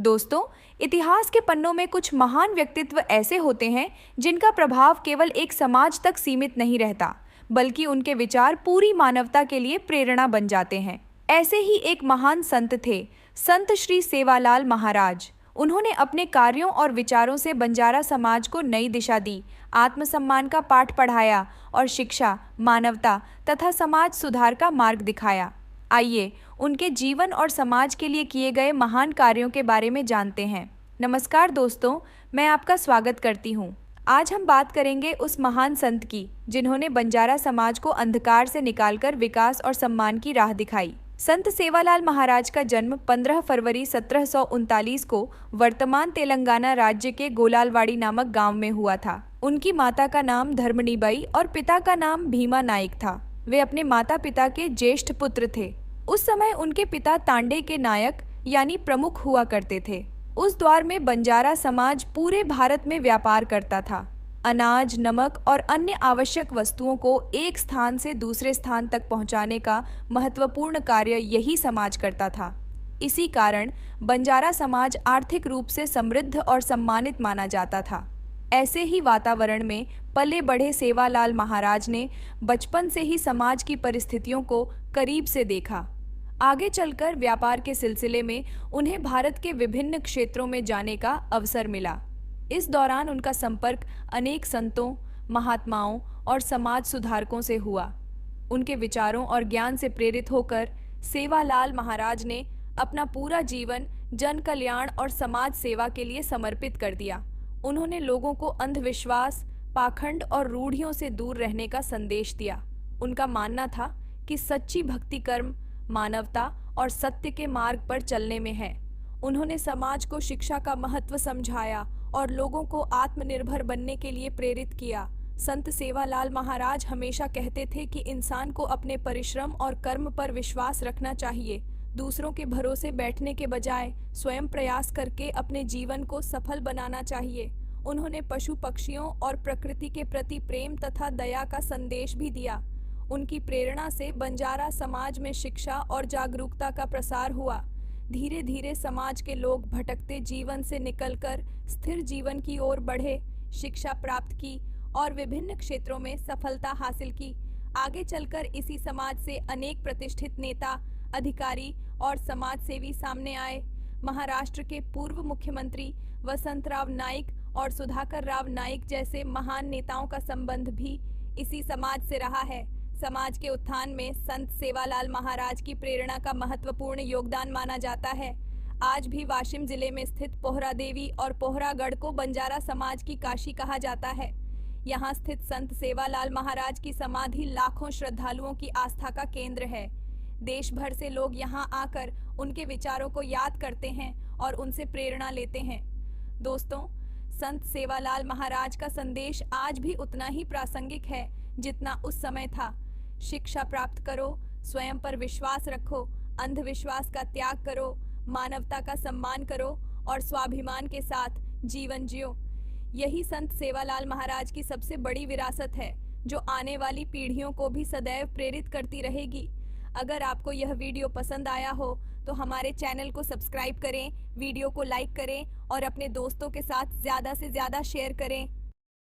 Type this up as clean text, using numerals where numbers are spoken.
दोस्तों, इतिहास के पन्नों में कुछ महान व्यक्तित्व ऐसे होते हैं जिनका प्रभाव केवल एक समाज तक सीमित नहीं रहता, बल्कि उनके विचार पूरी मानवता के लिए प्रेरणा बन जाते हैं। ऐसे ही एक महान संत थे, संत श्री सेवालाल महाराज। उन्होंने अपने कार्यों और विचारों से बंजारा समाज को नई दिशा दी, आत्मसम्मान का पाठ पढ़ाया और शिक्षा, मानवता तथा समाज सुधार का मार्ग दिखाया। आइए उनके जीवन और समाज के लिए किए गए महान कार्यों के बारे में जानते हैं। नमस्कार दोस्तों, मैं आपका स्वागत करती हूँ। आज हम बात करेंगे उस महान संत की जिन्होंने बंजारा समाज को अंधकार से निकालकर विकास और सम्मान की राह दिखाई। संत सेवालाल महाराज का जन्म 15 फरवरी 1739 को वर्तमान तेलंगाना राज्य के गोलालवाड़ी नामक गांव में हुआ था। उनकी माता का नाम धर्मनीबाई और पिता का नाम भीमा नाइक था। वे अपने माता पिता के ज्येष्ठ पुत्र थे। उस समय उनके पिता तांडे के नायक यानी प्रमुख हुआ करते थे। उस दौर में बंजारा समाज पूरे भारत में व्यापार करता था। अनाज, नमक और अन्य आवश्यक वस्तुओं को एक स्थान से दूसरे स्थान तक पहुंचाने का महत्वपूर्ण कार्य यही समाज करता था। इसी कारण बंजारा समाज आर्थिक रूप से समृद्ध और सम्मानित माना जाता था। ऐसे ही वातावरण में पले बढ़े सेवालाल महाराज ने बचपन से ही समाज की परिस्थितियों को करीब से देखा। आगे चलकर व्यापार के सिलसिले में उन्हें भारत के विभिन्न क्षेत्रों में जाने का अवसर मिला। इस दौरान उनका संपर्क अनेक संतों, महात्माओं और समाज सुधारकों से हुआ। उनके विचारों और ज्ञान से प्रेरित होकर सेवालाल महाराज ने अपना पूरा जीवन जन कल्याण और समाज सेवा के लिए समर्पित कर दिया। उन्होंने लोगों को अंधविश्वास, पाखंड और रूढ़ियों से दूर रहने का संदेश दिया। उनका मानना था कि सच्ची भक्ति कर्म मानवता और सत्य के मार्ग पर चलने में है। उन्होंने समाज को शिक्षा का महत्व समझाया और लोगों को आत्मनिर्भर बनने के लिए प्रेरित किया। संत सेवालाल महाराज हमेशा कहते थे कि इंसान को अपने परिश्रम और कर्म पर विश्वास रखना चाहिए। दूसरों के भरोसे बैठने के बजाय स्वयं प्रयास करके अपने जीवन को सफल बनाना चाहिए। उन्होंने पशु पक्षियों और प्रकृति के प्रति प्रेम तथा दया का संदेश भी दिया। उनकी प्रेरणा से बंजारा समाज में शिक्षा और जागरूकता का प्रसार हुआ। धीरे धीरे समाज के लोग भटकते जीवन से निकलकर स्थिर जीवन की ओर बढ़े, शिक्षा प्राप्त की और विभिन्न क्षेत्रों में सफलता हासिल की। आगे चलकर इसी समाज से अनेक प्रतिष्ठित नेता, अधिकारी और समाजसेवी सामने आए। महाराष्ट्र के पूर्व मुख्यमंत्री वसंतराव नाइक और सुधाकर राव नाइक जैसे महान नेताओं का संबंध भी इसी समाज से रहा है। समाज के उत्थान में संत सेवालाल महाराज की प्रेरणा का महत्वपूर्ण योगदान माना जाता है। आज भी वाशिम जिले में स्थित पोहरा देवी और पोहरागढ़ को बंजारा समाज की काशी कहा जाता है। यहाँ स्थित संत सेवालाल महाराज की समाधि लाखों श्रद्धालुओं की आस्था का केंद्र है। देश भर से लोग यहाँ आकर उनके विचारों को याद करते हैं और उनसे प्रेरणा लेते हैं। दोस्तों, संत सेवालाल महाराज का संदेश आज भी उतना ही प्रासंगिक है जितना उस समय था। शिक्षा प्राप्त करो, स्वयं पर विश्वास रखो, अंधविश्वास का त्याग करो, मानवता का सम्मान करो और स्वाभिमान के साथ जीवन जियो। यही संत सेवालाल महाराज की सबसे बड़ी विरासत है, जो आने वाली पीढ़ियों को भी सदैव प्रेरित करती रहेगी। अगर आपको यह वीडियो पसंद आया हो तो हमारे चैनल को सब्सक्राइब करें, वीडियो को लाइक करें और अपने दोस्तों के साथ ज़्यादा से ज़्यादा शेयर करें।